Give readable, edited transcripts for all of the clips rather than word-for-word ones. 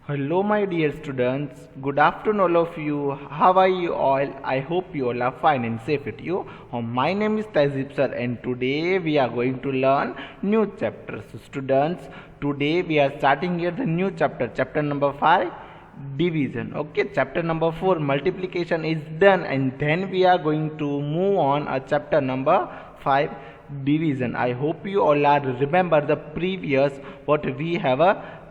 Hello, my dear students. Good afternoon, all of you. How are you all? I hope you all are fine and safe with you. My name is Tazib sir, and today we are going to learn new chapters. So, students, today we are starting here the new chapter, chapter number 5, division. Okay, chapter number 4, multiplication is done, and then we are going to move on a chapter number 5, division. I hope you all are remember the previous what we have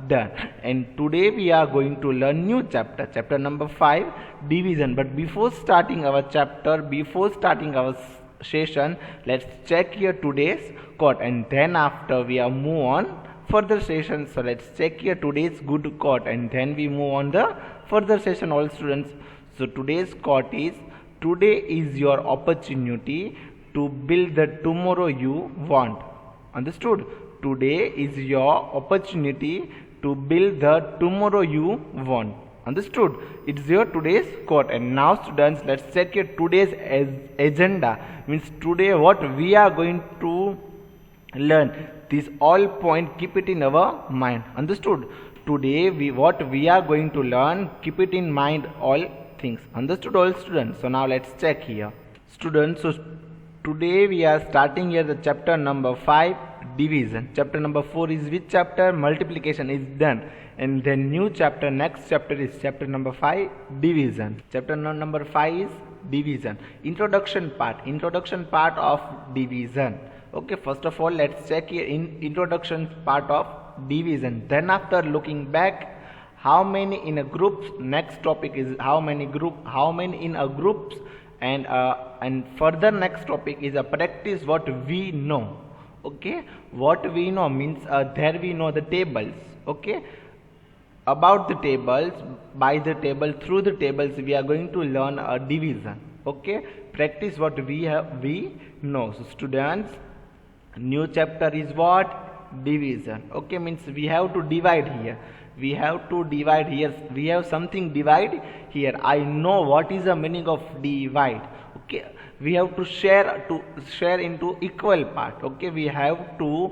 done, and today we are going to learn new chapter number 5, division. But before starting our chapter, before starting our session, let's check here today's quote, and then after we are move on further session. So let's check here today's good quote, and then we move on the further session, all students. So today's quote is, today is your opportunity to build the tomorrow you want. Understood? Today is your opportunity to build the tomorrow you want. Understood? It's your today's quote. And now students, let's check your today's agenda. Means today what we are going to learn. This all point, keep it in our mind. Understood? Today what we are going to learn, keep it in mind all things. Understood, all students? So now let's check here. Students, so today we are starting here the chapter number 5, division. Chapter number 4 is which chapter? Multiplication is done. And then new chapter, next chapter is chapter number 5, division. Chapter number 5 is division. Introduction part of division. Okay, first of all let's check here in introduction part of division. Then after looking back, how many in a group, next topic is how many in a groups, and further next topic is a practice what we know. Okay, what we know means there we know the tables. Okay, about the tables, by the table, through the tables we are going to learn a division. Okay, practice what we know. So students, new chapter is what? Division. Okay, means we have to divide here. We have to divide here. We have something divide here. I know what is the meaning of divide. Okay, we have to share into equal part. Okay, we have to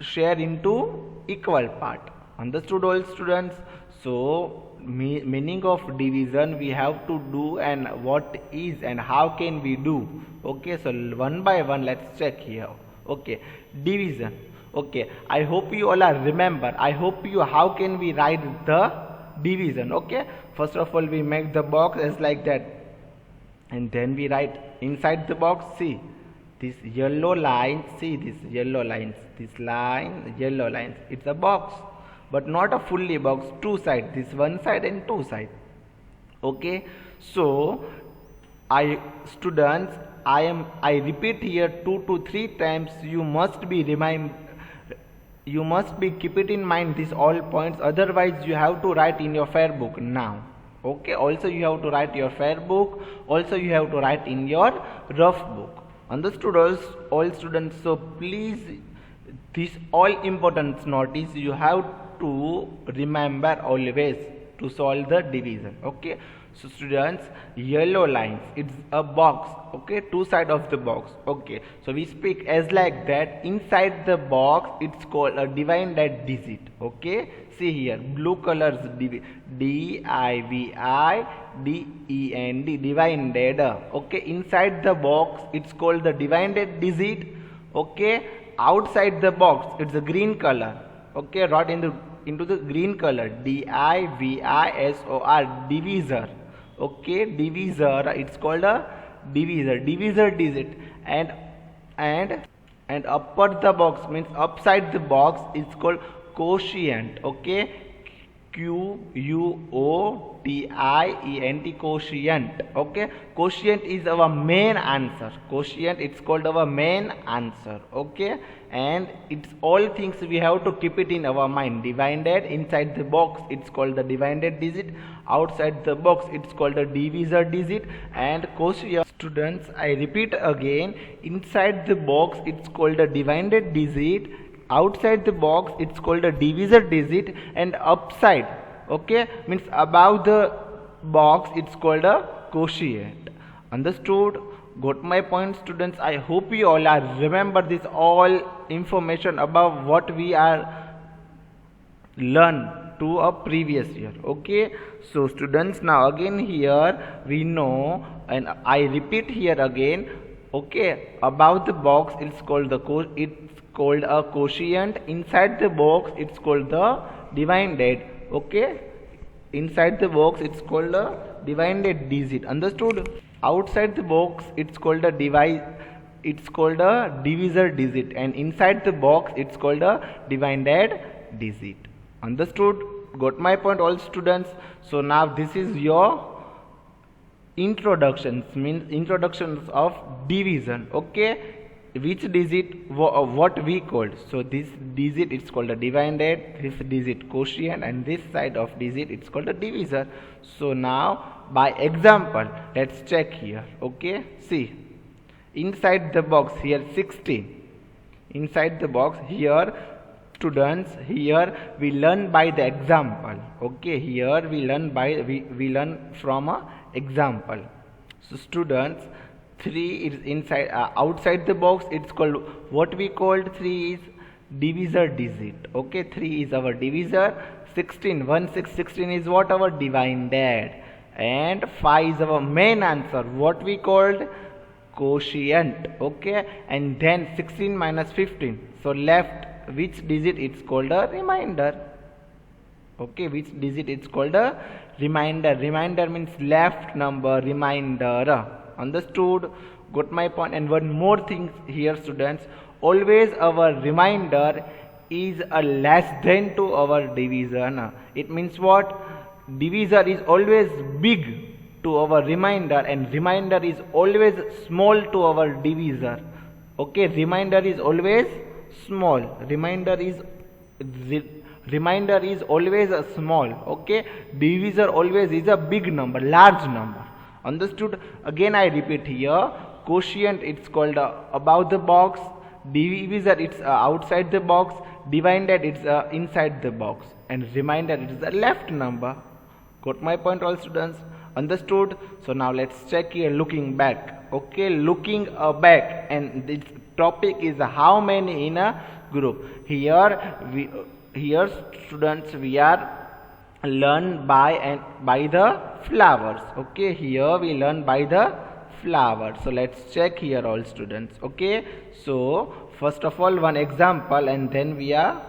share into equal part. Understood, all students? So meaning of division we have to do, and what is and how can we do. Okay, so one by one let's check here. Okay, division. Okay, I hope you all are remember. I hope you, how can we write the division? Okay, first of all we make the box as like that, and then we write inside the box. See this yellow line, see this yellow lines, this line, yellow lines, it's a box, but not a fully box, two sides, this one side and two sides. Okay, so students, I repeat here 2 to 3 times. You must be keep it in mind these all points, otherwise you have to write in your fair book now. Okay, also you have to write your fair book, also you have to write in your rough book. Understood, all students? So please, this all important notice you have to remember always to solve the division. Okay, so students, yellow lines, it's a box. Okay, two sides of the box. Okay, so we speak as like that. Inside the box it's called a divided digit. Okay, see here, blue colors, dividend, divided. Okay, inside the box it's called the divided digit. Okay, outside the box it's a green color. Okay, write into the green color, divisor, divisor. Okay, divisor, it's called a divisor digit. And upper the box means upside the box, it's called quotient. Okay, quotient, quotient. Okay, quotient is our main answer. Quotient, it's called our main answer. Okay, and it's all things we have to keep it in our mind. Divided, inside the box it's called the divided digit, outside the box it's called the divisor digit, and quotient. Students, I repeat again, inside the box it's called a divided digit, outside the box it's called a divisor digit, and upside, okay, means above the box it's called a quotient. Understood? Got my point, students? I hope you all are remember this all information about what we are learn to a previous year. Okay, so students, now again here we know, and I repeat here again. Okay, above the box it's called a quotient. Inside the box it's called the dividend. Okay, inside the box it's called a divided digit. Understood? Outside the box it's called a divisor digit, and inside the box it's called a divided digit. Understood? Got my point, all students? So now this is your introductions, means introductions of division. Okay, which digit what we called. So this digit it's called a dividend, this digit quotient, and this side of digit it's called a divisor. So now by example let's check here. Okay, see, inside the box here 16, inside the box here, students, here we learn by the example. Okay, here we learn from a example. So students, 3 is inside outside the box, it's called, what we called 3 is divisor digit. Okay, 3 is our divisor. 16 is what? Our dividend. And 5 is our main answer, what we called quotient. Okay, and then 16 minus 15, so left which digit? It's called a remainder. Okay, which digit? It's called a remainder. Remainder means left number, remainder. Understood? Got my point? And one more thing here, students, always our remainder is a less than to our division. It means what? Divisor is always big to our remainder, and remainder is always small to our divisor. Okay, remainder is always small, remainder is always a small. Okay, divisor always is a big number, large number. Understood? Again I repeat here, quotient it's called above the box, divisor it's outside the box, dividend it's inside the box, and remainder is the left number. Got my point, all students? Understood? So now let's check here, looking back. Okay, looking back, and this topic is how many in a group. Here students, we are learn by the flowers. Okay, here we learn by the flowers. So let's check here, all students. Okay, so first of all one example, and then we are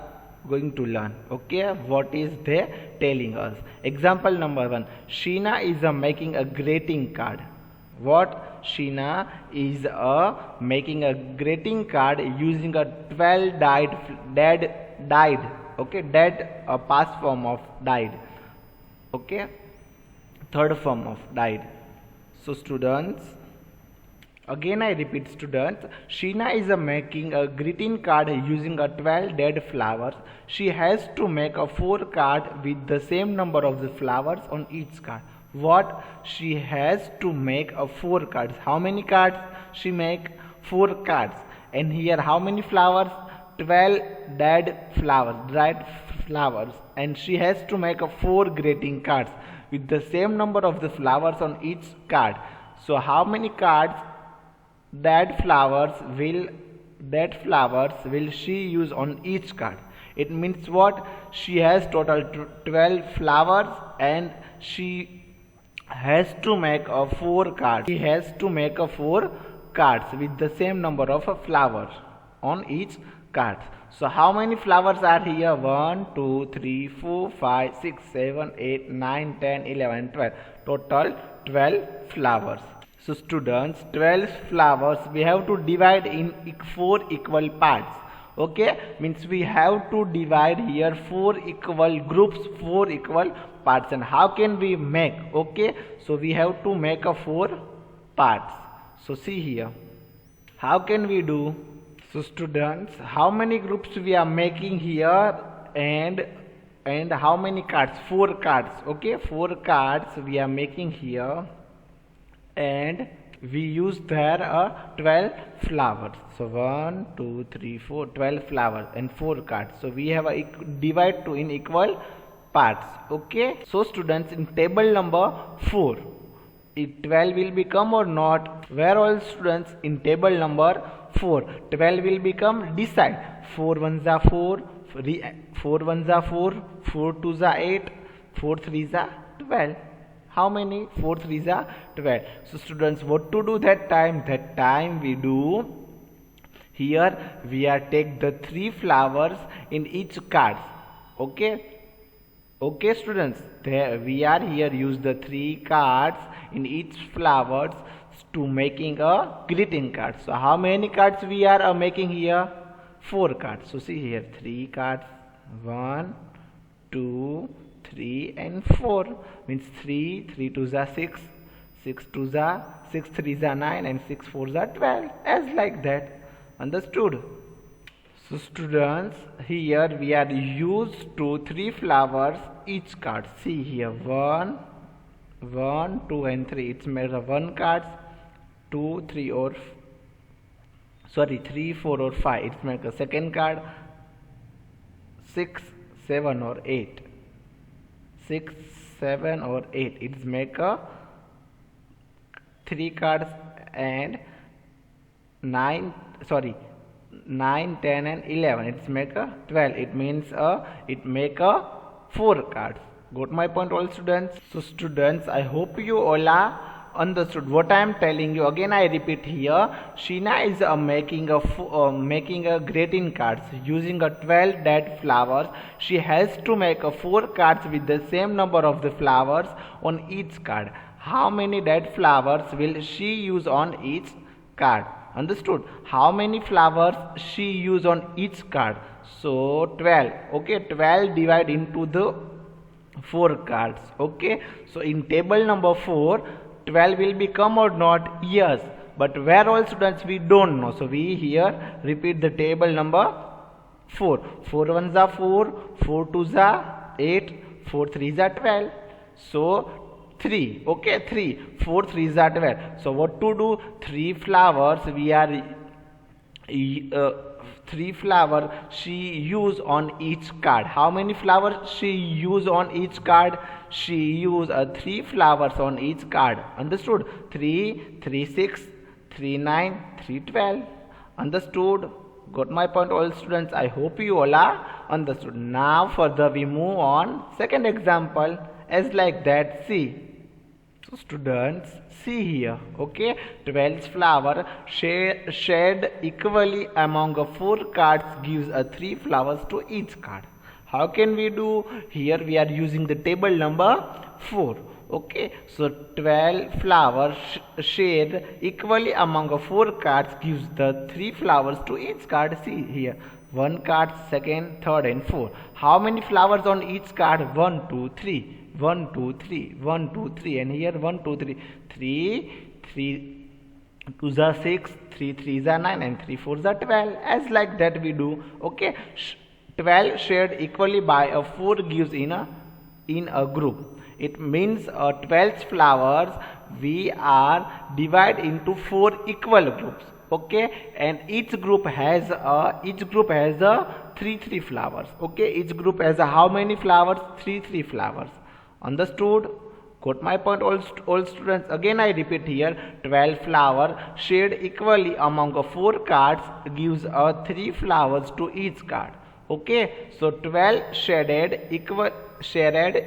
going to learn. Okay, what is they telling us? Example number 1, Sheena is making a greeting card. What? Sheena is making a greeting card using a 12 dyed. Okay, dead, past form of dyed. Okay, third form of dyed. So students, again I repeat, students, Sheena is making a greeting card using a 12 dead flowers. She has to make a 4 card with the same number of the flowers on each card. What? She has to make a 4 cards. How many cards she make? 4 cards. And here how many flowers? 12 dead flowers. And she has to make a 4 greeting cards with the same number of the flowers on each card. So how many cards dead flowers will she use on each card? It means what? She has total 12 flowers, and she has to make a 4 cards. She has to make a 4 cards with the same number of flowers on each card. So how many flowers are here? 1, 2, 3, 4, 5, 6, 7, 8, 9, 10, 11, 12. Total 12 flowers. So students, 12 flowers we have to divide in 4 equal parts. Okay, means we have to divide here 4 equal groups, 4 equal parts. And how can we make? Okay, so we have to make a 4 parts. So see here, how can we do? So students, how many groups we are making here, and how many cards? 4 cards. Okay, 4 cards we are making here, and we use there 12 flowers. So 1, 2, 3, 4, 12 flowers and 4 cards. So we have a divide to in equal parts. Okay, so students, in table number 4, if 12 will become or not? Where all students? In table number 4, 12 will become, decide. 4 ones are 4, 4 ones are 4, 4 twos are 8, 4 threes are 12. How many? 4 threes are 12. So students, what to do that time? That time we do, here we are take the 3 flowers in each card. Okay students, there we are here use the 3 cards in each flowers to making a greeting card. So how many cards we are making here? 4 cards. So see here, 3 cards, 1, 2, 3 and 4, means 3 twos are 6, 6 twos are 6 threes are 9 and 6 fours are 12, as like that. Understood? So students, here we are used to 3 flowers each card. See here, 1, 2 and 3. It's made of 1 cards, 2, 3 or 3, 4 or 5. It's make a second card, 6, 7 or 8. 6, 7 or 8. It's make a 3 cards and 9, 10 and 11. It's make a 12. It means it make a 4 cards. Got my point, all students? So students, I hope you all are understood what I am telling you. Again I repeat here, Sheena is making a greeting cards using a 12 dead flowers. She has to make a 4 cards with the same number of the flowers on each card. How many dead flowers will she use on each card? Understood? How many flowers she use on each card? So 12. Okay, 12 divide into the 4 cards. Okay, so in table number 4, 12 will become or not? Yes, but where all students, we don't know. So we here repeat the table number 4. 4 ones are 4, 4 twos are 8, 4 threes are 12. So 3. Okay, 3. 4 threes are 12. So what to do? 3 flowers we are 3 flower she use on each card. How many flowers she use on each card? She use 3 flowers on each card. Understood? 3, 3, 6, 3, 9, 3, 12. Understood? Got my point, all students? I hope you all are understood. Now further we move on. Second example, as like that. See. So students, see here, okay, 12 flower shared equally among 4 cards gives 3 flowers to each card. How can we do? Here we are using the table number 4. Okay, so 12 flowers shared equally among 4 cards gives the 3 flowers to each card. See here, 1 card, second, third and 4. How many flowers on each card? 1, 2, 3. 1, 2, 3, 1, 2, 3, and here 1, 2, 3, 3 twos are 6, 3 threes are 9, and 3 fours are 12. As like that we do. Okay, 12 shared equally by a 4 gives in a group. It means 12 flowers we are divide into 4 equal groups. Okay, and each group has a 3 flowers. Okay, each group has how many flowers? 3 flowers. Understood? Got my point, all students? Again I repeat here, 12 flower shared equally among 4 cards gives 3 flowers to each card. Okay, so 12 shared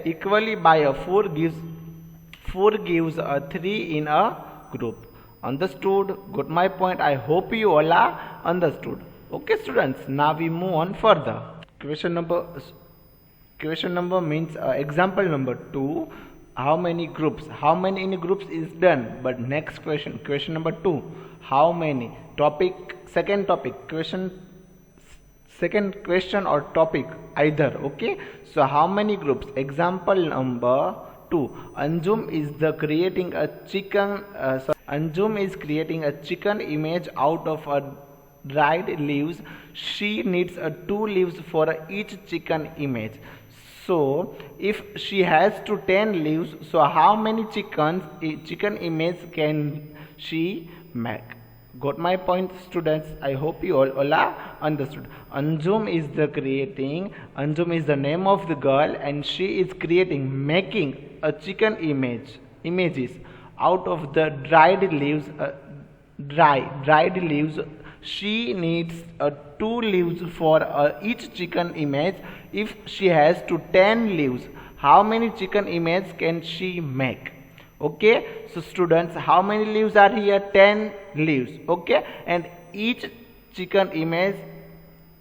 equally by a 4 gives 3 in a group. Understood? Got my point? I hope you all are understood. Okay students, now we move on further. Question number means example number 2. How many groups? How many in groups is done? But next question number 2. How many? Topic, second topic, second question or topic either. Okay, so how many groups? Example number 2. Anjum is creating a chicken image out of a dried leaves. She needs 2 leaves for each chicken image. So if she has 10 leaves, so how many chicken image can she make? Got my point, students? I hope you all are understood. Anjum is Anjum is the name of the girl, and she is making a chicken images out of the dried leaves. she needs 2 leaves for each chicken image. If she has to 10 leaves, how many chicken images can she make? Okay, so students, how many leaves are here? 10 leaves. Okay, and each chicken image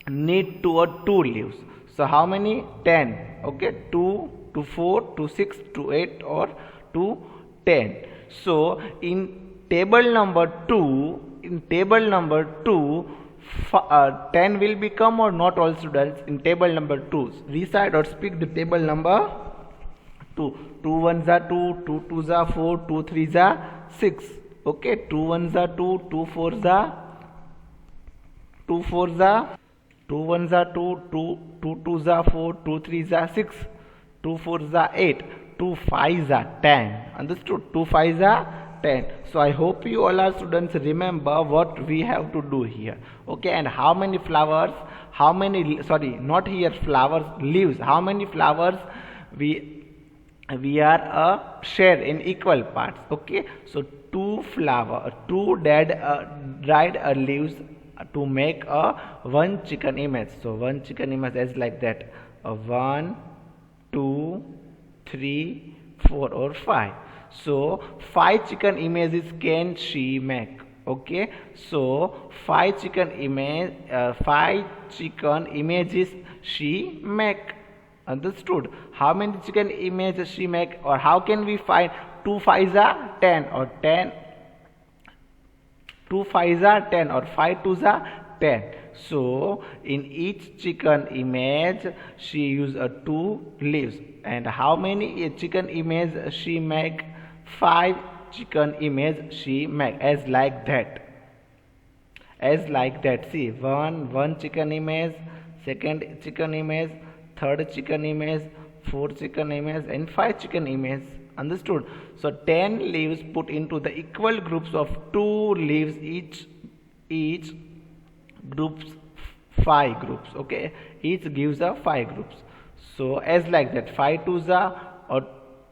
need 2 leaves. So how many? 10. Okay, 2 to 4 to 6 to 8 or to 10. So in table number 2, 10 will become or not, all students? In table number 2, recite or speak the table number 2. 2 1s are 2, 2 2s are 4, 2 3s are 6. Okay, 2 1s are 2, 2 4s are 2 1s are 2, 2 2s are 4, 2 3s are 6, 2 4s are 8, 2 5s are 10. Understood? 2 5s are 10. So I hope you all are students remember what we have to do here. Okay, and how many flowers, how many, sorry, not here flowers, leaves, how many flowers we are shared in equal parts. Okay, so 2 dried leaves to make a 1 chicken image. So 1 chicken image is like that, 1 2 3 4 or 5. So 5 chicken images can she make. Okay, so 5 chicken images she make. Understood? How many chicken images she make, or how can we find? 2 5s are 10, or 2 5s are 10, or 5 2s are 10. So in each chicken image she use 2 leaves. And how many chicken image she make? 5 chicken image she make, as like that. See, one chicken image, second chicken image, third chicken image, 4 chicken image, and 5 chicken image. Understood? So 10 leaves put into the equal groups of 2 leaves, each groups 5 groups. Okay, each gives 5 groups. So as like that, 5 2s are, or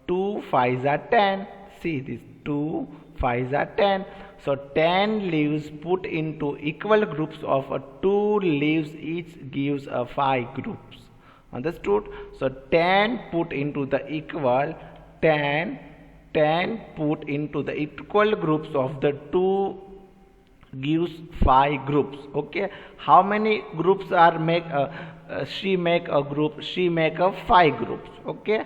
2 5s are 10. See this, 2 5s are 10. So 10 leaves put into equal groups of 2 leaves, each gives 5 groups. Understood? So 10 put into the equal, 10 put into the equal groups of the 2 gives 5 groups. Okay, how many groups are she make a group? She make 5 groups. Okay,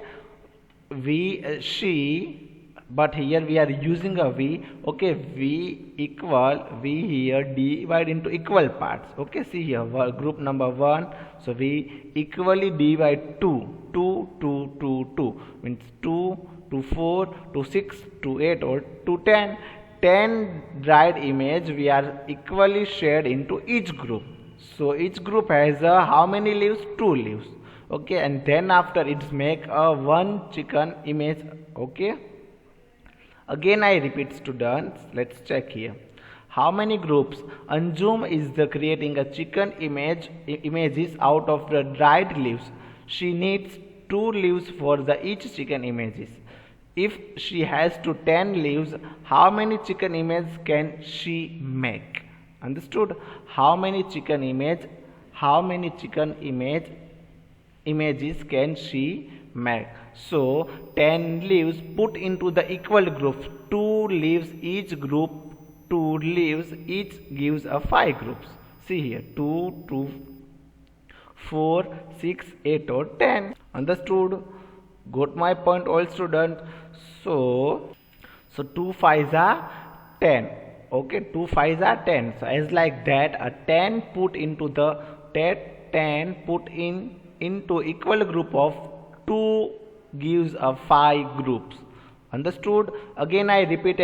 she, but here we are using a v. Okay, v here divide into equal parts. Okay, see here, group number 1, so we equally divide 2 means 2 to 4 to 6 to 8 or to 10. 10 dried image we are equally shared into each group. So each group has how many leaves? 2 leaves. Okay, and then after it's make a 1 chicken image. Okay, again I repeat, students, let's check here. How many groups? Anjum is creating a chicken images out of the dried leaves. She needs 2 leaves for each chicken images. If she has to 10 leaves, how many chicken images can she make? Understood? How many chicken images can she make? So 10 leaves put into the equal groups, 2 leaves each group, 2 leaves each gives 5 groups. See here, 2 2 4 6 8 or 10. Understood? Got my point, all students? So 2 5s are 10. Okay, 2 5s are 10. So as like that, a 10 put into into equal group of 2 gives 5 groups. Understood? Again I repeat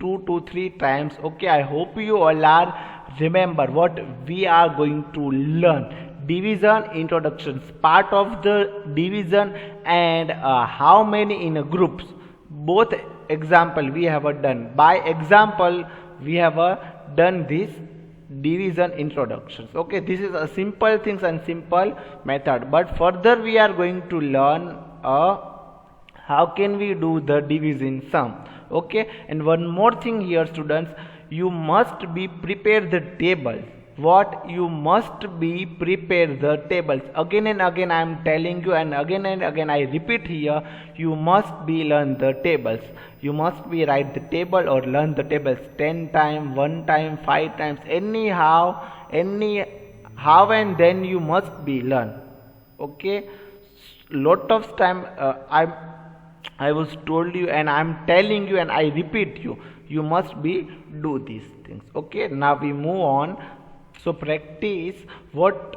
2 to 3 times. Okay, I hope you all are remember what we are going to learn. Division introductions, part of the division, and how many in groups. Both example we have done. By example we have done this division introductions. Okay, this is a simple things and simple method, but further we are going to learn how can we do the division sum. Okay, and one more thing here, students, you must be prepare the table. What? You must be prepare the tables. Again and again I am telling you, and again I repeat here, you must be learn the tables. You must be write the table or learn the tables 10 times, 1 time, 5 times, anyhow and then you must be learn. Okay, lot of time I was told you and I am telling you and I repeat you must be do these things. Okay, now we move on. So practice what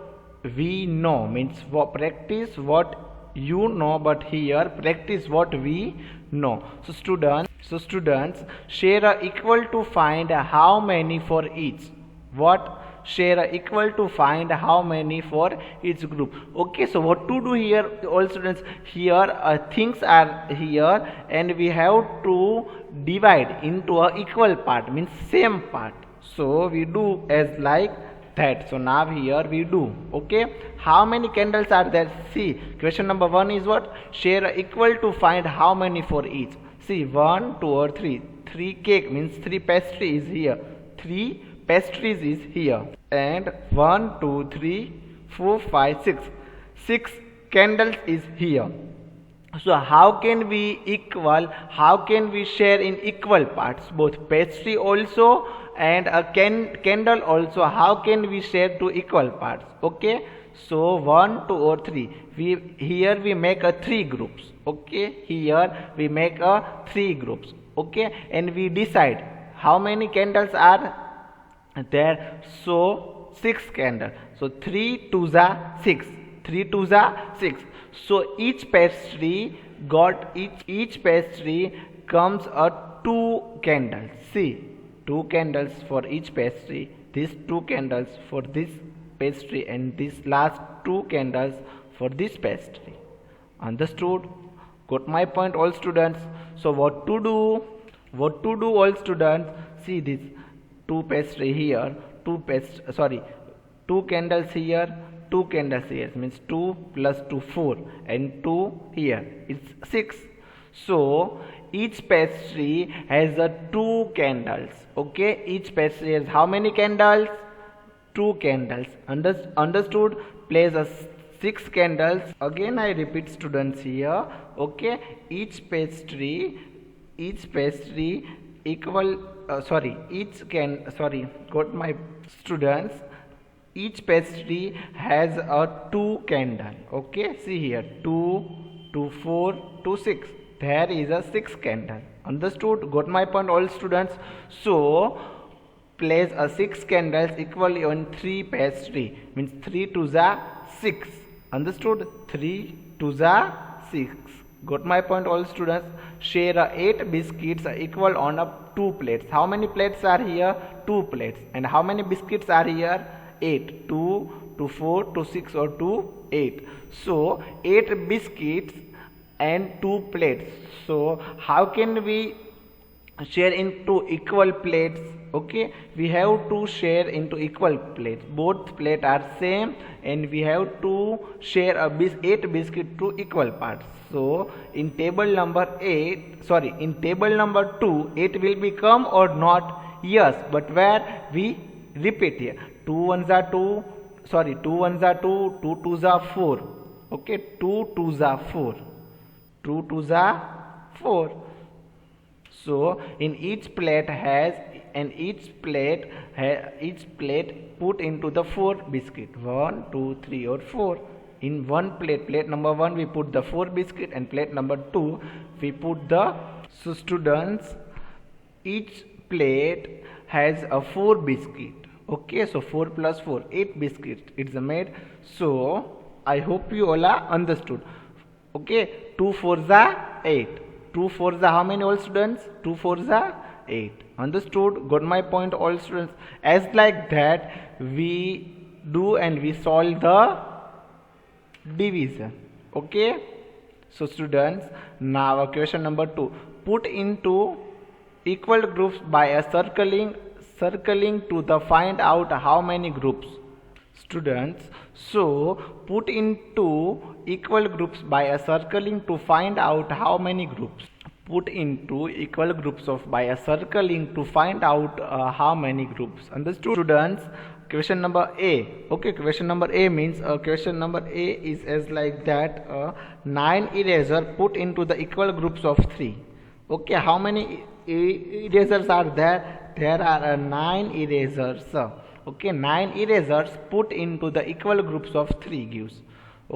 we know, means practice what you know, but here practice what we know. So students share a equal to find how many for each. What? Share a equal to find how many for each group. Okay, so what to do here? All students, here things are here and we have to divide into a equal part, means same part. So we do as like that. So now here we do. Okay, how many candles are there? See, question number 1 is what? Share a equal to find how many for each. See, 1, 2 or 3. 3 cake means 3 pastry is here. 3 pastries is here, and 1, 2, 3, 4, 5, 6. 6 candles is here. So how can we equal? How can we share in equal parts? Both pastry also and a candle also. How can we share to equal parts? Okay. So 1, 2 or 3. Here we make a 3 groups. Okay. Here we make a 3 groups. Okay. And we decide how many candles are there. So 6 candles. So 3 2s are 6. 3 2s are 6. So each pastry comes a 2 candles. See, 2 candles for each pastry. These 2 candles for this pastry and this last 2 candles for this pastry. Understood? Got my point, all students? So what to do? What to do, all students? See this 2 pastry here, 2 candles here, 2 candles here, means 2 plus 2 4 and 2 here, it's 6. So each pastry has a 2 candles. Okay, each pastry has how many candles? 2 candles. Understood? Place a 6 candles. Again I repeat, students, here. Okay, each pastry equal got my students, each pastry has a 2 candle. Okay, see here, 2 2 4 2 6, there is a 6 candle. Understood? Got my point, all students? So place a 6 candles equally on 3 pastry, means 3 2s are 6. Understood? 3 2s are 6. Got my point, all students? Share 8 biscuits equal on a 2 plates. How many plates are here? 2 plates. And how many biscuits are here? 8. 2 to 4 to 6 or 2 8. So 8 biscuits and 2 plates. So how can we share into equal plates? Okay, we have to share into equal plates. Both plates are same and we have to share 8 biscuit to equal parts. So in table number 2, 8 will become or not? Yes, but where we repeat here. 2 1s are 2, 2 1s are 2, 2 2s are 4. Okay, 2 2s are 4. 2 2s are 4. So in each plate put into the 4 biscuit. 1 2 3 or 4. In one plate number 1 we put the 4 biscuit, and plate number 2 we put the. So students, each plate has a 4 biscuit. Okay, so 4 plus 4, 8 biscuits it's made. So I hope you all are understood. Okay, 2 4s are 8. 2 4s are how many, all students? 2 4s are 8. Understood? Got my point, all students? As like that we do and we solve the division. Okay, so students, now question number 2. Put into equal groups by a circling to the find out how many groups. Students, so put into equal groups by a circling to find out how many groups. put into equal groups of by a circling to find out how many groups. Understood, students? Question number A. Okay, question number A means question number A is as like that 9 eraser put into the equal groups of 3. Okay, how many erasers are there? There are 9 erasers. Okay, 9 erasers put into the equal groups of 3 gives.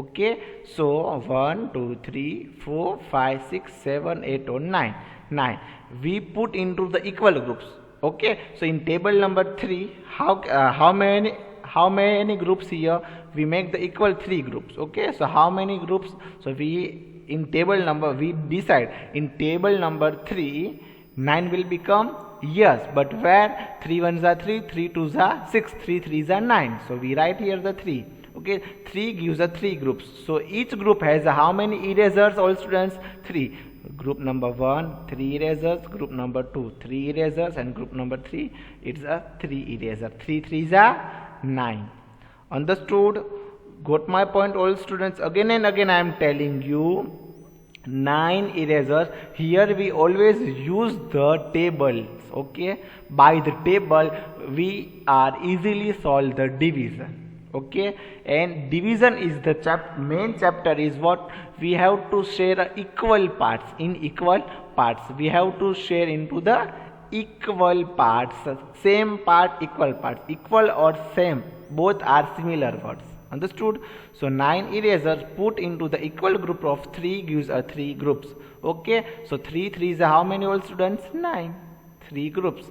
Okay, so 1, 2, 3, 4, 5, 6, 7, 8 or 9. 9. We put into the equal groups. Okay, so in table number 3, how many groups here? We make the equal 3 groups. Okay, so how many groups? So we in table number we decide in table number 3 9 will become yes, but where 3 ones are 3, 3 twos are 6, 3 threes are 9. So we write here the 3. Okay, 3 gives us 3 groups. So each group has how many erasers? All students, 3. Group number 1, 3 erasers. Group number 2, 3 erasers. And group number 3, it's a 3 eraser. 3 threes are 9. Understood? Got my point, all students? Again and again I am telling you 9 erasers. Here we always use the tables. Okay, by the table we are easily solve the division. Okay, and division is the main chapter is what we have to share equal parts. In equal parts we have to share into the equal parts, same part, equal parts. Equal or same, both are similar words. Understood? So 9 erasers put into the equal group of 3 gives us 3 groups. Okay, so 3 threes are how many, all students? 9. 3 groups.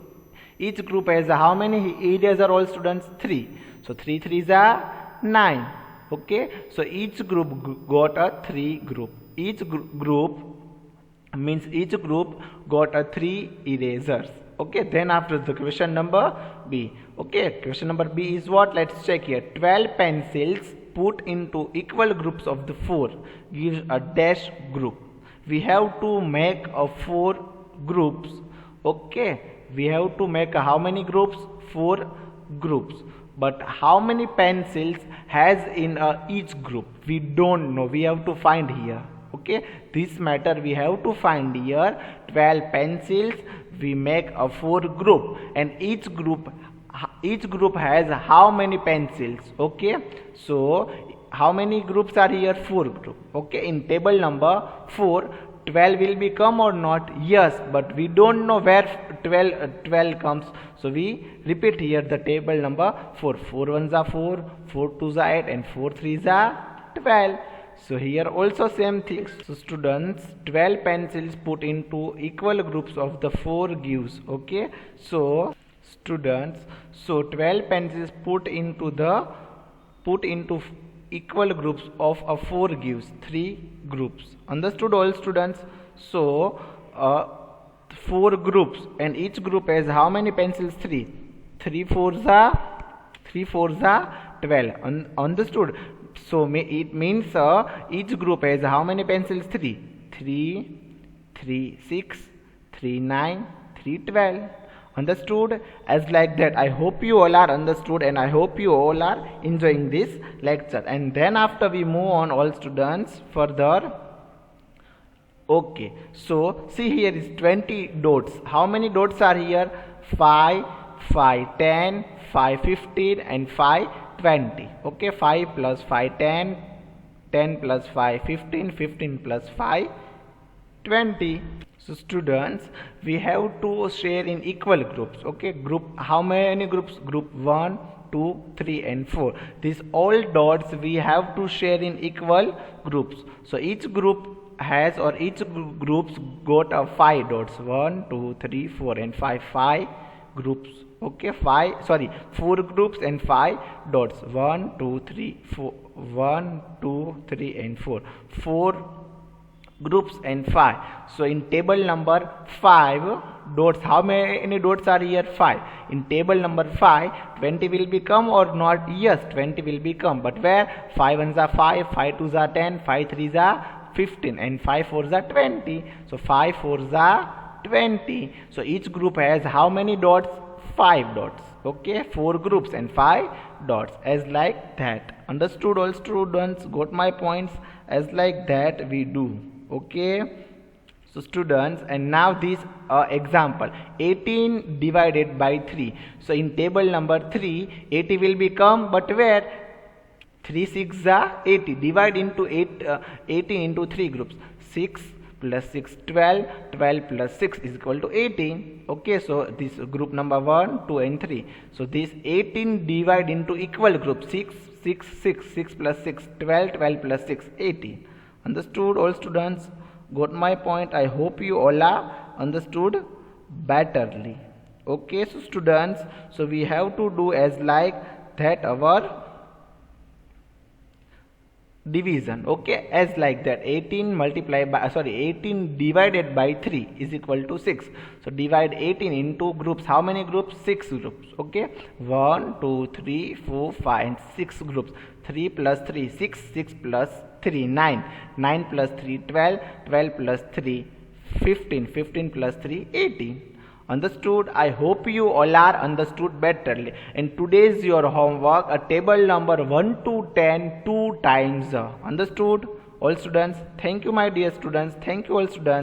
Each group has how many erasers, all students? 3. So 3 threes are 9. Okay, so each group got a 3 group. Each group means each group got a 3 erasers. Okay, then after the question number B. Okay, question number B is what? Let's check here. 12 pencils put into equal groups of the 4 gives a dash group. We have to make a 4 groups. Okay, we have to make how many groups? 4 groups. But how many pencils has in each group? We don't know. We have to find here. Okay, this matter we have to find here. 12 pencils. We make a 4 group, and each group has how many pencils? Okay, so how many groups are here? 4 groups. Okay, in table number 4, 12 will become or not? Yes, but we don't know where 12 comes. So we repeat here the table number 4. 4 ones are 4, 4 twos are 8, and 4 threes are 12. So here also same things. So students, 12 pencils put into equal groups of the 4 gives. Okay, so students, so 12 pencils put into equal groups of a 4 gives 3 groups. Understood, all students? So 4 groups, and each group has how many pencils? 3. 3 fours are 12. Understood? So it means each group has how many pencils? 3. 3, 3, 6, 3, 9, 3, 12. Understood? As like that, I hope you all are understood, and I hope you all are enjoying this lecture. And then after we move on, all students, further. Okay, so see here is 20 dots. How many dots are here? 5, 5, 10, 5, 15, and 5, 20. Okay, 5 plus 5, 10, 10 plus 5, 15, 15 plus 5, 20. So students, we have to share in equal groups. Okay, group, how many groups? Group 1, 2, 3 and 4. These all dots we have to share in equal groups. So each group has, or each groups got 5 dots. 1, 2, 3, 4 and 5 groups. Okay, 4 groups and 5 dots. 1, 2, 3, 4. 1, 2, 3 and 4. 4 groups and 5. So in table number 5 dots, how many dots are here? 5. In table number 5, 20 will become or not? Yes, 20 will become. But where? 5 ones are 5, 5 twos are 10, 5 threes are 15, and 5 fours are 20. So 5 fours are 20. So each group has how many dots? 5 dots. Okay, 4 groups and 5 dots, as like that. Understood, all students? Got my points? As like that we do. Okay, So students, and now this example 18 divided by 3. So in table number 3, 80 will become, but where 3 6 are 80. Divide into 18 into 3 groups. 6 plus 6 12, 12 plus 6 is equal to 18. Okay, so this group number 1, 2 and 3. So this 18 divide into equal group. 6 6 6, 6 plus 6 12, 12 plus 6 18. Understood all students? Got my point? I hope you all are understood betterly. Okay, so students, so we have to do as like that our division. Okay, as like that 18 multiplied by 18 divided by 3 is equal to 6. So divide 18 into groups. How many groups? 6 groups. Okay, 1 2 3 4 5 and 6 groups. 3 plus 3 6, 6 plus 3 9, 9 plus 3 12, 12 plus 3 15, 15 plus 3 18. Understood? I hope you all are understood betterly. And today's your homework, a table number 1 to 10 2 times. Understood all students? Thank you my dear students. Thank you all students.